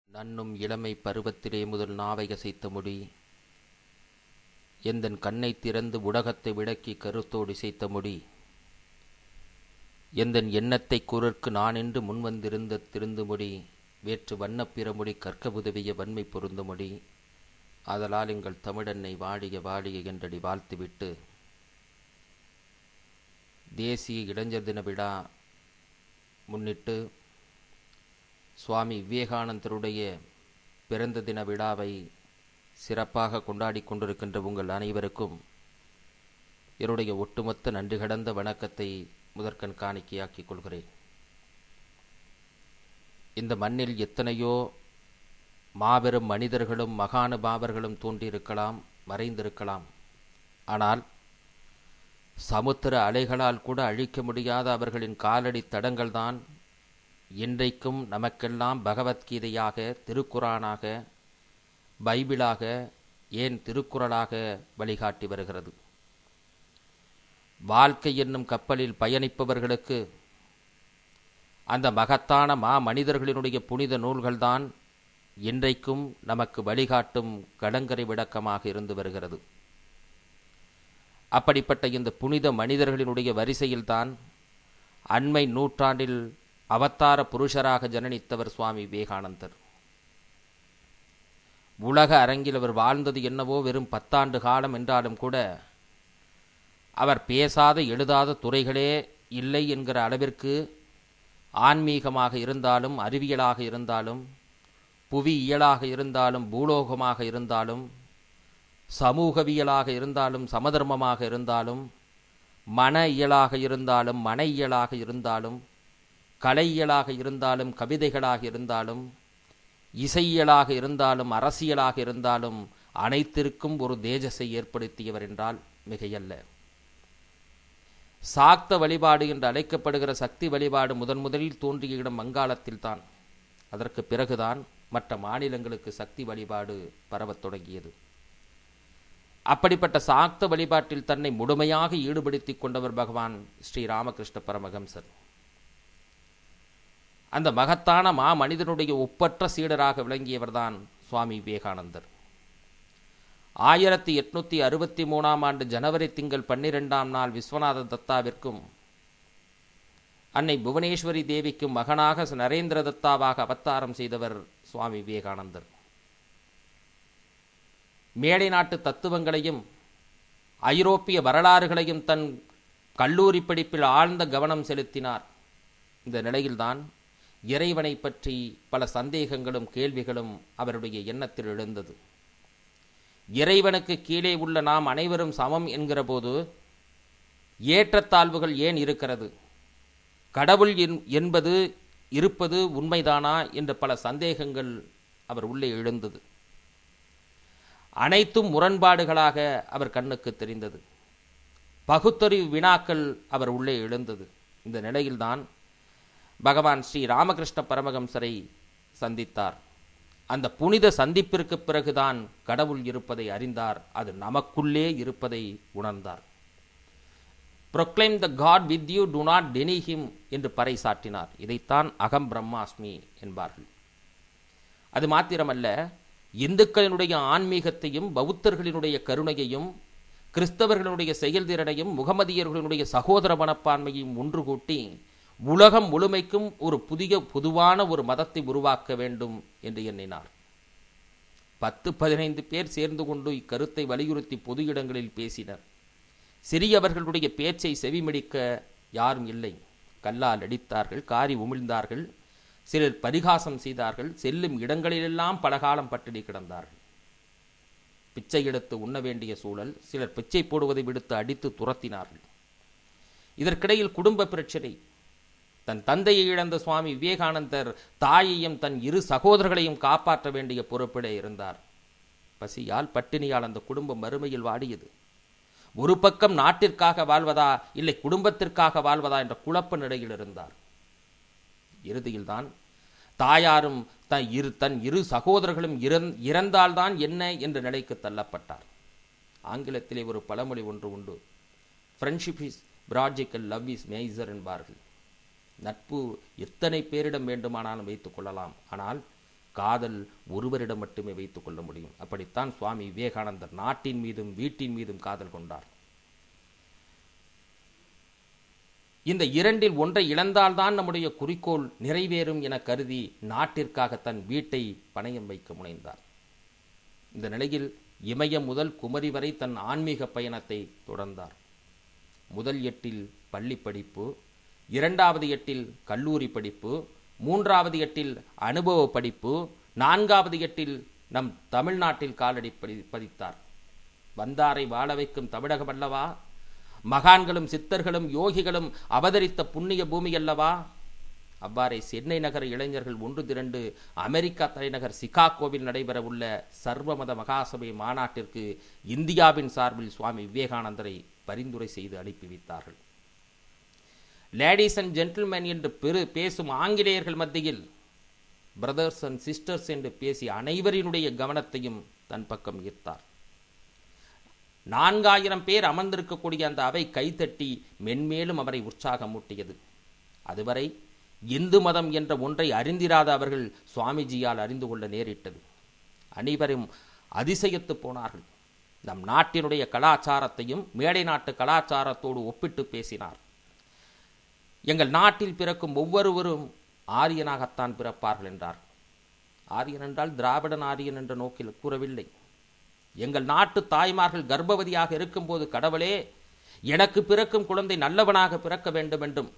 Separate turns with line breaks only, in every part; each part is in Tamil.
நன்னும் இளமை பருவத்திலே முதல் நாவை அசைத்த முடி, எந்தன் கண்ணை திறந்து உலகத்தை விளக்கி கருத்தோடு இசைத்த முடி, எந்தன் எண்ணத்தை குரற்கு நானென்று முன்வந்திருந்த திருந்துமுடி, வேற்று வண்ணப் பிறமுடி கற்க உதவிய வன்மை பொருந்துமுடி, ஆதலால் எங்கள் தமிழன்னை வாழிய வாழிய என்றடி வாழ்த்துவிட்டு, தேசிய இளைஞர் தின விழா முன்னிட்டு சுவாமி விவேகானந்தருடைய பிறந்த தின விழாவை சிறப்பாக கொண்டாடி கொண்டிருக்கின்ற உங்கள் அனைவருக்கும் என்னுடைய ஒட்டுமொத்த நன்றி கடந்த வணக்கத்தை முதற்கண் காணிக்கையாக்கிக் கொள்கிறேன். இந்த மண்ணில் எத்தனையோ மாபெரும் மனிதர்களும் மகானுபாவர்களும் தோன்றியிருக்கலாம், மறைந்திருக்கலாம். ஆனால் சமுத்திர அலைகளால் கூட அழிக்க முடியாத அவர்களின் காலடி தடங்கள்தான் இன்றைக்கும் நமக்கெல்லாம் பகவத்கீதையாக, திருக்குரானாக, பைபிளாக, ஏன் திருக்குறளாக வழிகாட்டி வருகிறது. வாழ்க்கை என்னும் கப்பலில் பயணிப்பவர்களுக்கு அந்த மகத்தான மனிதர்களினுடைய புனித நூல்கள்தான் இன்றைக்கும் நமக்கு வழிகாட்டும் கடங்கரை விளக்கமாக இருந்து வருகிறது. அப்படிப்பட்ட இந்த புனித மனிதர்களினுடைய வரிசையில்தான் அண்மை நூற்றாண்டில் அவதார புருஷராக ஜனனித்தவர் சுவாமி விவேகானந்தர். உலக அரங்கில் அவர் வாழ்ந்தது என்னவோ வெறும் 10 ஆண்டு காலம் என்றாலும் கூட அவர் பேசாத எழுதாத துறைகளே இல்லை என்கிற அளவிற்கு ஆன்மீகமாக இருந்தாலும், அறிவியலாக இருந்தாலும், புவியியலாக இருந்தாலும், பூலோகமாக இருந்தாலும், சமூகவியலாக இருந்தாலும், சமதர்மமாக இருந்தாலும், மன இயலாக இருந்தாலும், மன இயலாக இருந்தாலும், கலையியலாக இருந்தாலும், கவிதைகளாக இருந்தாலும், இசையியலாக இருந்தாலும், அரசியலாக இருந்தாலும் அனைத்திற்கும் ஒரு தேஜஸை ஏற்படுத்தியவர் என்றால் மிகையல்ல. சாக்த வழிபாடு என்று அழைக்கப்படுகிற சக்தி வழிபாடு முதலில் தோன்றிய இடம் வங்காளத்தில்தான். அதற்கு பிறகுதான் மற்ற மாநிலங்களுக்கு சக்தி வழிபாடு பரவத் தொடங்கியது. அப்படிப்பட்ட சாக்த வழிபாட்டில் தன்னை முழுமையாக ஈடுபடுத்தி கொண்டவர் பகவான் ஸ்ரீ ராமகிருஷ்ண பரமஹம்சர். அந்த மகத்தான மனிதனுடைய ஒப்பற்ற சீடராக விளங்கியவர்தான் சுவாமி விவேகானந்தர். 1863 ஆண்டு ஜனவரி திங்கள் 12ஆம் நாள் விஸ்வநாத தத்தாவிற்கும் அன்னை புவனேஸ்வரி தேவிக்கும் மகனாக நரேந்திர தத்தாவாக அவதாரம் செய்தவர் சுவாமி விவேகானந்தர். மேடை நாட்டு தத்துவங்களையும் ஐரோப்பிய வரலாறுகளையும் தன் கல்லூரி படிப்பில் ஆழ்ந்த கவனம் செலுத்தினார். இந்த நிலையில்தான் இறைவனை பற்றி பல சந்தேகங்களும் கேள்விகளும் அவருடைய எண்ணத்தில் எழுந்தது. இறைவனுக்கு கீழே உள்ள நாம் அனைவரும் சமம் என்கிற போது ஏற்றத்தாழ்வுகள் ஏன் இருக்கிறது? கடவுள் என்பது இருப்பது உண்மைதானா என்ற பல சந்தேகங்கள் அவர் உள்ளே எழுந்தது. அனைத்தும் முரண்பாடுகளாக அவர் கண்ணுக்கு தெரிந்தது. பகுத்தறிவு வினாக்கள் அவர் உள்ளே எழுந்தது. இந்த நிலையில்தான் பகவான் ஸ்ரீ ராமகிருஷ்ண பரமஹம்சரை சந்தித்தார். அந்த புனித சந்திப்பிற்கு பிறகுதான் கடவுள் இருப்பதை அறிந்தார். அது நமக்குள்ளே இருப்பதை உணர்ந்தார். Proclaim the God with you, do not deny him என்று பறைசாற்றினார். இதைத்தான் அகம் பிரம்மாஸ்மி என்பார்கள். அது மாத்திரமல்ல, இந்துக்களினுடைய ஆன்மீகத்தையும், பௌத்தர்களினுடைய கருணையையும், கிறிஸ்தவர்களுடைய செயல்திறனையும், முகமதியர்களுடைய சகோதர மனப்பான்மையையும் ஒன்று கூட்டி உலகம் முழுமைக்கும் ஒரு பொதுவான ஒரு மதத்தை உருவாக்க வேண்டும் என்று எண்ணினார். 10-15 பேர் சேர்ந்து கொண்டு இக்கருத்தை வலியுறுத்தி பொது இடங்களில் பேசினர். சிறியவர்களுடைய பேச்சை செவிமடிக்க யாரும் இல்லை. கல்லால் அடித்தார்கள், காரி உமிழ்ந்தார்கள், சிலர் பரிகாசம் செய்தார்கள், செல்லும் இடங்களிலெல்லாம் பலகாலம் பட்டினி கிடந்தார்கள். பிச்சை எடுத்து உண்ண வேண்டிய சூழல், சிலர் பிச்சை போடுவதை விடுத்து அடித்து துரத்தினார்கள். இதற்கிடையில் குடும்ப பிரச்சனை. தன் தந்தையை இழந்த சுவாமி விவேகானந்தர் தாயையும் தன் 2 சகோதரர்களையும் காப்பாற்ற வேண்டிய பொறுப்பிலே இருந்தார். பசியால் பட்டினியால் அந்த குடும்பம் வறுமையில் வாடியது. ஒரு பக்கம் நாட்டிற்காக வாழ்வதா இல்லை குடும்பத்திற்காக வாழ்வதா என்ற குழப்ப நிலையில் இருந்தார். இறுதியில்தான் தாயாரும் தன் 2 சகோதரர்களும் இறந்தால்தான் என்ன என்ற நிலைக்கு தள்ளப்பட்டார். ஆங்கிலத்திலே ஒரு பழமொழி ஒன்று உண்டு. Friendship is practical, love is major என்பார்கள். நட்பு எத்தனை பேரிடம் வேண்டுமானாலும் வைத்துக் கொள்ளலாம். ஆனால் காதல் ஒருவரிடம் மட்டுமே வைத்துக் கொள்ள முடியும். அப்படித்தான் சுவாமி விவேகானந்தர் நாட்டின் மீதும் வீட்டின் மீதும் காதல் கொண்டார். இந்த இரண்டில் ஒன்றை இழந்தால்தான் நம்முடைய குறிக்கோள் நிறைவேறும் என கருதி நாட்டிற்காக தன் வீட்டை பணயம் வைக்க முனைந்தார். இந்த நிலையில் இமயம் முதல் குமரி வரை தன் ஆன்மீக பயணத்தை தொடர்ந்தார். முதல் 8 பள்ளி படிப்பு, 2வது 8 கல்லூரி படிப்பு, 3வது 8 அனுபவ படிப்பு, 4வது 8 நம் தமிழ்நாட்டில் காலடி பதித்தார். வந்தாரை வாழ வைக்கும் தமிழகம் அல்லவா, மகான்களும் சித்தர்களும் யோகிகளும் அவதரித்த புண்ணிய பூமி அல்லவா. அவ்வாறே சென்னை நகர இளைஞர்கள் ஒன்று திரண்டு அமெரிக்கா தலைநகர் சிகாகோவில் நடைபெறவுள்ள சர்வமத மகாசபை மாநாட்டிற்கு இந்தியாவின் சார்பில் சுவாமி விவேகானந்தரை பரிந்துரை செய்து அனுப்பி வைத்தார்கள். லேடிஸ் அண்ட் ஜென்டில்மேன் என்று பேசும் ஆங்கிலேயர்கள் மத்தியில் பிரதர்ஸ் அண்ட் சிஸ்டர்ஸ் என்று பேசிய அனைவரினுடைய கவனத்தையும் தன் பக்கம் ஈர்த்தார். 4000 பேர் அமர்ந்திருக்கக்கூடிய அந்த அவை கைத்தட்டி மென்மேலும் அவரை உற்சாகமூட்டியது. அதுவரை இந்து மதம் என்ற ஒன்றை அறிந்திராத அவர்கள் சுவாமிஜியால் அறிந்து கொள்ள நேரிட்டது. அனைவரும் அதிசயத்து போனார்கள். நம் நாட்டினுடைய கலாச்சாரத்தையும் மேடை நாட்டு கலாச்சாரத்தோடு ஒப்பிட்டு பேசினார். எங்கள் நாட்டில் பிறக்கும் ஒவ்வொருவரும் ஆரியனாகத்தான் பிறப்பார்கள் என்றார். ஆரியன் என்றால் திராவிடன் ஆரியன் என்ற நோக்கில் கூறவில்லை. எங்கள் நாட்டு தாய்மார்கள் கர்ப்பவதியாக இருக்கும்போது கடவுளே எனக்கு பிறக்கும் குழந்தை நல்லவனாக பிறக்க வேண்டும் என்றும்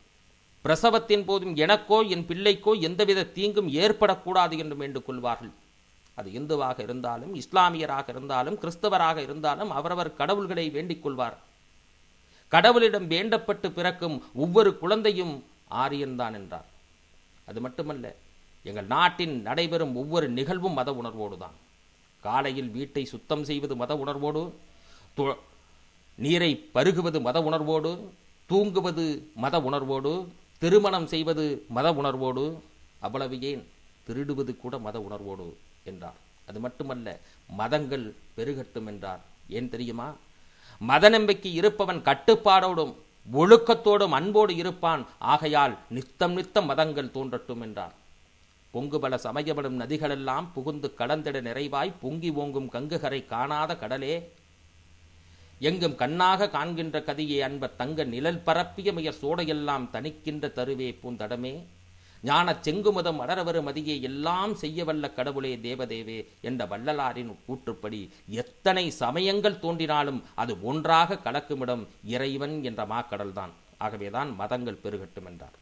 பிரசவத்தின் போதும் எனக்கோ என் பிள்ளைக்கோ எந்தவித தீங்கும் ஏற்படக்கூடாது என்றும் வேண்டிக் கொள்வார்கள். அது இந்துவாக இருந்தாலும் இஸ்லாமியராக இருந்தாலும் கிறிஸ்தவராக இருந்தாலும் அவரவர் கடவுள்களை வேண்டிக் கொள்வார். கடவுளிடம் வேண்டப்பட்டு பிறக்கும் ஒவ்வொரு குழந்தையும் ஆரியன்தான் என்றார். அது மட்டுமல்ல, எங்கள் நாட்டின் நடைபெறும் ஒவ்வொரு நிகழ்வும் மத உணர்வோடுதான். காலையில் வீட்டை சுத்தம் செய்வது மத உணர்வோடு, நீரை பருகுவது மத உணர்வோடு, தூங்குவது மத உணர்வோடு, திருமணம் செய்வது மத உணர்வோடு, அவ்வளவு ஏன் திருடுவது கூட மத உணர்வோடு என்றார். அது மட்டுமல்ல, மதங்கள் பெருகட்டும் என்றார். ஏன் தெரியுமா? மத நம்பிக்கை இருப்பவன் கட்டுப்பாடோடும் ஒழுக்கத்தோடும் அன்போடு இருப்பான். ஆகையால் நித்தம் நித்தம் மதங்கள் தோன்றட்டும் என்றார். பொங்குபல சமயப்படும் நதிகளெல்லாம் புகுந்து கலந்திட நிறைவாய் பொங்கி ஓங்கும் கங்குகரை காணாத கடலே, எங்கும் கண்ணாக காண்கின்ற கதியே அன்பர் தங்க நிழல் பரப்பிய மிக சோடையெல்லாம் தணிக்கின்ற தருவே பூந்தடமே, ஞான செங்குமுதம் அடரவரு மதியே எல்லாம் செய்யவல்ல கடவுளே தேவதேவே என்ற வள்ளலாரின் கூற்றுப்படி எத்தனை சமயங்கள் தோன்றினாலும் அது ஒன்றாக கலக்குமிடம் இறைவன் என்ற மாக்கடல்தான். ஆகவேதான் மதங்கள் பெருகட்டும் என்றார்.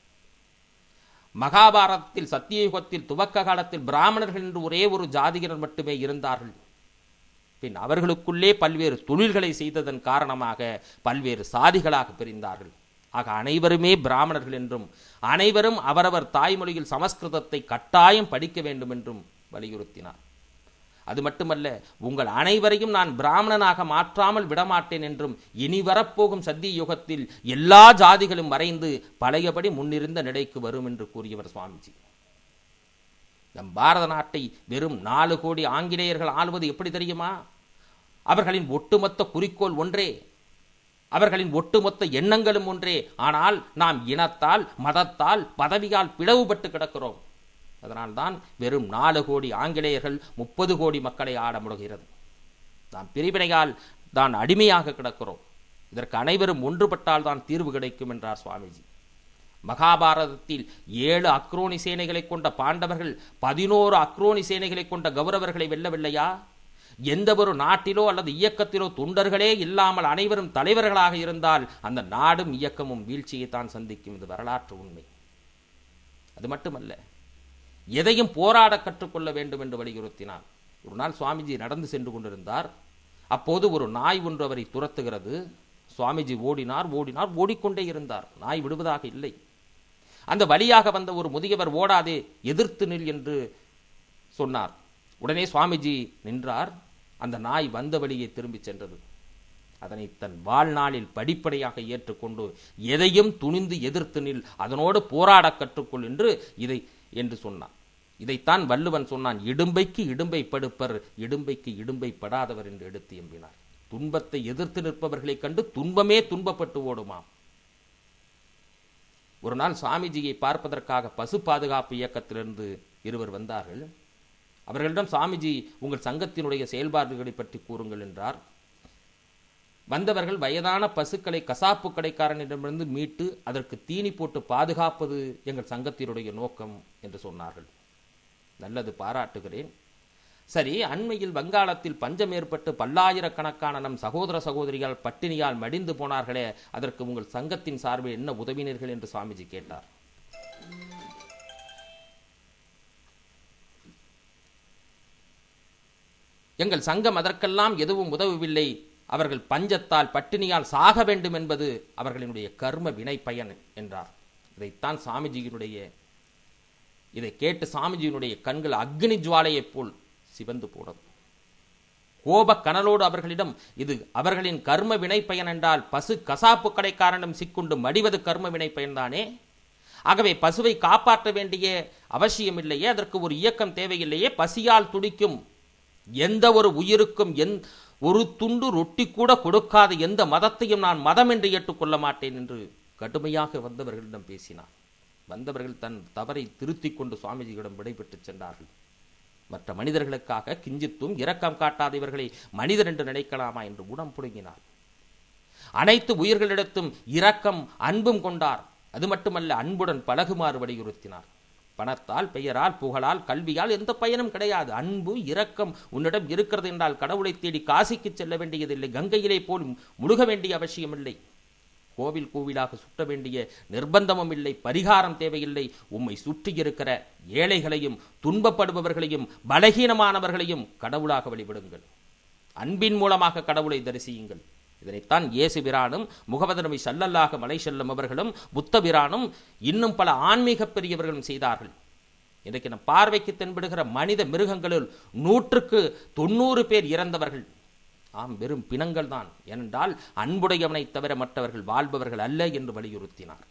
மகாபாரதத்தில் சத்தியயுகத்தில் துவக்க காலத்தில் பிராமணர்கள் என்று ஒரே ஒரு ஜாதியினர் மட்டுமே இருந்தார்கள். பின் அவர்களுக்குள்ளே பல்வேறு தொழில்களை செய்ததன் காரணமாக பல்வேறு சாதிகளாக பிரிந்தார்கள். ஆக அனைவருமே பிராமணர்கள் என்றும் அனைவரும் அவரவர் தாய்மொழியில் சமஸ்கிருதத்தை கட்டாயம் படிக்க வேண்டும் என்றும் வலியுறுத்தினார். அது மட்டுமல்ல, உங்கள் அனைவரையும் நான் பிராமணனாக மாற்றாமல் விடமாட்டேன் என்றும் இனி வரப்போகும் சத்திய யுகத்தில் எல்லா ஜாதிகளும் மறைந்து பழையபடி முன்னிருந்த நிலைக்கு வரும் என்று கூறியவர் சுவாமிஜி. நம் பாரத நாட்டை வெறும் 4 கோடி ஆங்கிலேயர்கள் ஆள்வது எப்படி தெரியுமா? அவர்களின் ஒட்டுமொத்த குறிக்கோள் ஒன்றே, அவர்களின் ஒட்டுமொத்த எண்ணங்களும் ஒன்றே. ஆனால் நாம் இனத்தால் மதத்தால் பதவியால் பிளவுபட்டு கிடக்கிறோம். அதனால்தான் வெறும் 4 கோடி ஆங்கிலேயர்கள் 30 கோடி மக்களை ஆட முடுகிறது. நாம் பிரிவினையால் தான் அடிமையாக கிடக்கிறோம். இதற்கு அனைவரும் ஒன்றுபட்டால் தான் தீர்வு கிடைக்கும் என்றார் சுவாமிஜி. மகாபாரதத்தில் 7 அக்ரோனி சேனைகளை கொண்ட பாண்டவர்கள் 11 அக்ரோனி சேனைகளை கொண்ட கௌரவர்களை வெல்லவில்லையா? எந்த ஒரு நாட்டிலோ அல்லது இயக்கத்திலோ தொண்டர்களே இல்லாமல் அனைவரும் தலைவர்களாக இருந்தால் அந்த நாடும் இயக்கமும் வீழ்ச்சியைத்தான் சந்திக்கும். இது வரலாற்று உண்மை. அது மட்டுமல்ல, எதையும் போராட கற்றுக்கொள்ள வேண்டும் என்று வலியுறுத்தினார். ஒரு நாள் சுவாமிஜி நடந்து சென்று கொண்டிருந்தார். அப்போது ஒரு நாய் ஒன்று அவரை துரத்துகிறது. சுவாமிஜி ஓடினார் ஓடிக்கொண்டே இருந்தார். நாய் விடுவதாக இல்லை. அந்த வழியாக வந்த ஒரு முதியவர் ஓடாதே, எதிர்த்து நில் என்று சொன்னார். உடனே சுவாமிஜி நின்றார். அந்த நாய் வந்த வழியை திரும்பி சென்றது. அதனை தன் வாழ்நாளில் படிப்படியாக ஏற்றுக்கொண்டு எதையும் துணிந்து எதிர்த்து நில், அதனோடு போராட கற்றுக்கொள் என்று சொன்னார். இதைத்தான் வள்ளுவன் சொன்னான், இடும்பைக்கு இடும்பை படுப்பர், இடும்பைக்கு இடும்பை படாதவர் என்று எடுத்து எம்பினார். துன்பத்தை எதிர்த்து நிற்பவர்களை கண்டு துன்பமே துன்பப்பட்டு ஓடுமாம். ஒரு நாள் சுவாமிஜியை பார்ப்பதற்காக பசு பாதுகாப்பு இயக்கத்திலிருந்து இருவர் வந்தார்கள். அவர்களிடம் சாமிஜி உங்கள் சங்கத்தினுடைய செயல்பாடுகளை பற்றி கூறுங்கள் என்றார். வந்தவர்கள் வயதான பசுக்களை கசாப்பு கடைக்காரனிடமிருந்து மீட்டு அதற்கு தீனி போட்டு பாதுகாப்பது எங்கள் சங்கத்தினுடைய நோக்கம் என்று சொன்னார்கள். நல்லது, பாராட்டுகிறேன். சரி, அண்மையில் வங்காளத்தில் பஞ்சம் ஏற்பட்டு பல்லாயிரக்கணக்கான நம் சகோதர சகோதரிகள் பட்டினியால் மடிந்து போனார்களே, அதற்கு உங்கள் சங்கத்தின் சார்பில் என்ன உதவினீர்கள் என்று சாமிஜி கேட்டார். எங்கள் சங்கம் அதற்கெல்லாம் எதுவும் உதவவில்லை. அவர்கள் பஞ்சத்தால் பட்டினியால் சாக வேண்டும் என்பது அவர்களினுடைய கர்ம வினை பயன் என்றார். இதைத்தான் சாமிஜியினுடைய இதை கேட்டு சாமிஜியினுடைய கண்கள் அக்னி ஜுவாலையைப் போல் சிவந்து போனது. கோப கனலோடு அவர்களிடம், இது அவர்களின் கர்ம வினை பயன் என்றால் பசு கசாப்பு கடைக்காரனிடம் சிக்குண்டு மடிவது கர்ம வினை பயன்தானே? ஆகவே பசுவை காப்பாற்ற வேண்டிய அவசியம் இல்லையே, அதற்கு ஒரு இயக்கம் தேவையில்லையே. பசியால் துடிக்கும் எந்த ஒரு உயிருக்கும் ஒரு துண்டு ரொட்டி கூட கொடுக்காத எந்த மதத்தையும் நான் மதம் என்று ஏற்றுக்கொள்ள மாட்டேன் என்று கடுமையாக வந்தவர்களிடம் பேசினார். வந்தவர்கள் தன் தவறை திருத்திக் கொண்டு சுவாமிஜியிடம் விடைபெற்று சென்றார்கள். மற்ற மனிதர்களுக்காக கிஞ்சித்தும் இரக்கம் காட்டாத இவர்களை மனிதர் என்று நினைக்கலாமா என்று உடம் புடுங்கினார். அனைத்து உயிர்களிடத்தும் இரக்கம் அன்பும் கொண்டார். அது மட்டுமல்ல, அன்புடன் பழகுமாறு வலியுறுத்தினார். பணத்தால், பெயரால், புகழால், கல்வியால் எந்த பயனும் கிடையாது. அன்பு, இரக்கம் உன்னிடம் இருக்கிறது என்றால் கடவுளை தேடி காசிக்கு செல்ல வேண்டியதில்லை, கங்கையிலே போல் முழுக வேண்டிய அவசியம் இல்லை, கோவில் கோவிலாக சுற்ற வேண்டிய நிர்பந்தமும் இல்லை, பரிகாரம் தேவையில்லை. உம்மை சுற்றி இருக்கிற ஏழைகளையும் துன்பப்படுபவர்களையும் பலகீனமானவர்களையும் கடவுளாக வழிபடுங்கள். அன்பின் மூலமாக கடவுளை தரிசியுங்கள். இதனைத்தான் இயேசு பிரானும் முகமது நபி ஸல்லல்லாஹு அலைஹி வஸல்லம் அவர்களும் புத்த பிரானும் இன்னும் பல ஆன்மீக பெரியவர்களும் செய்தார்கள். இன்றைக்கு நம் பார்வைக்கு தென்படுகிற மனித மிருகங்களில் 100க்கு 90 பேர் இறந்தவர்கள். ஆம், வெறும் பிணங்கள் தான். ஏனென்றால் அன்புடையவனை தவிர மற்றவர்கள் வாழ்பவர்கள் அல்ல என்று வலியுறுத்தினார்.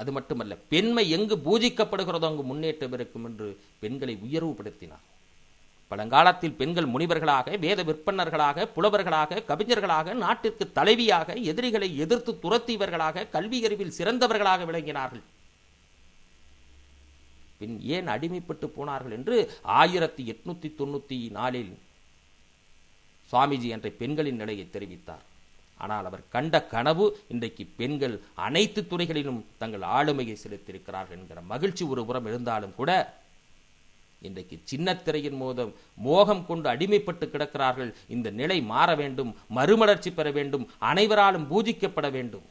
அது மட்டுமல்ல, பெண்மை எங்கு பூஜிக்கப்படுகிறதோ அங்கு முன்னேற்றம் இருக்கும் என்று பெண்களை உயர்வுபடுத்தினார். பழங்காலத்தில் பெண்கள் முனிவர்களாக, வேத விற்பன்னர்களாக, புலவர்களாக, கவிஞர்களாக, நாட்டிற்கு தலைவியாக, எதிரிகளை எதிர்த்து துரத்தியவர்களாக, கல்வி அறிவில் சிறந்தவர்களாக விளங்கினார்கள். பின் ஏன் அடிமைப்பட்டு போனார்கள் என்று 1894 சுவாமிஜி என்ற பெண்களின் நிலையை தெரிவித்தார். ஆனால் அவர் கண்ட கனவு இன்றைக்கு பெண்கள் அனைத்து துறைகளிலும் தங்கள் ஆளுமையை செலுத்தியிருக்கிறார்கள் என்கிற மகிழ்ச்சி ஒரு புறம் இருந்தாலும் கூட இன்றைக்கு சின்னத்திரையின் மோகம் கொண்டு அடிமைப்பட்டு கிடக்கிறார்கள். இந்த நிலை மாற வேண்டும், மறுமலர்ச்சி பெற வேண்டும், அனைவராலும் பூஜிக்கப்பட வேண்டும்.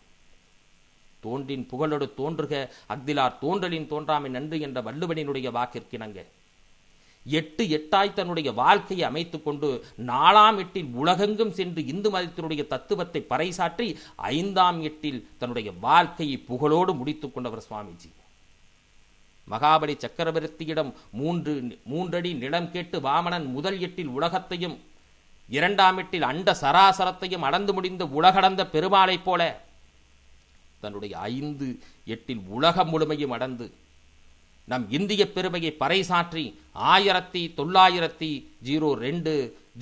தோன்றின் புகழோடு தோன்றுக அக்திலார் தோன்றலின் தோன்றாமை நன்று என்ற வள்ளுவனினுடைய வாக்கிற்கிணங்க 8 தன்னுடைய வாழ்க்கையை அமைத்துக் கொண்டு 4ஆம் எட்டில் உலகெங்கும் சென்று இந்து மதத்தினுடைய தத்துவத்தை பறைசாற்றி 5ஆம் எட்டில் தன்னுடைய வாழ்க்கையை புகழோடு முடித்துக் கொண்டவர் சுவாமிஜி. மகாபலி சக்கரவர்த்தியிடம் 3 அடி நிலம் கேட்டு வாமனன் முதல் எட்டில் உலகத்தையும் 2ஆம் எட்டில் அண்ட சராசரத்தையும் அளந்து முடிந்த உலகடந்த பெருமாளைப் போல தன்னுடைய 5 எட்டில் உலகம் முழுமையும் அடந்து நம் இந்திய பெருமையை பறைசாற்றி 1902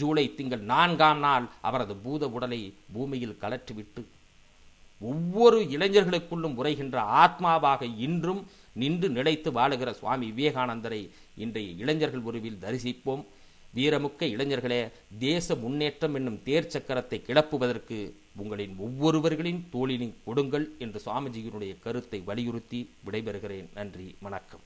ஜூலை திங்கள் 4ஆம் நாள் அவரது பூத உடலை பூமியில் கலற்றிவிட்டு ஒவ்வொரு இளைஞர்களுக்குள்ளும் உரைகின்ற ஆத்மாவாக இன்றும் நின்று நிலைத்து வாழுகிற சுவாமி விவேகானந்தரை இன்றைய இளைஞர்கள் உருவில் தரிசிப்போம். வீரமுக்க இளைஞர்களே, தேச முன்னேற்றம் என்னும் தேர் சக்கரத்தை கிளப்புவதற்கு உங்களின் ஒவ்வொருவர்களின் தோளினை கொடுங்கள் என்று சுவாமிஜியினுடைய கருத்தை வலியுறுத்தி விடைபெறுகிறேன். நன்றி, வணக்கம்.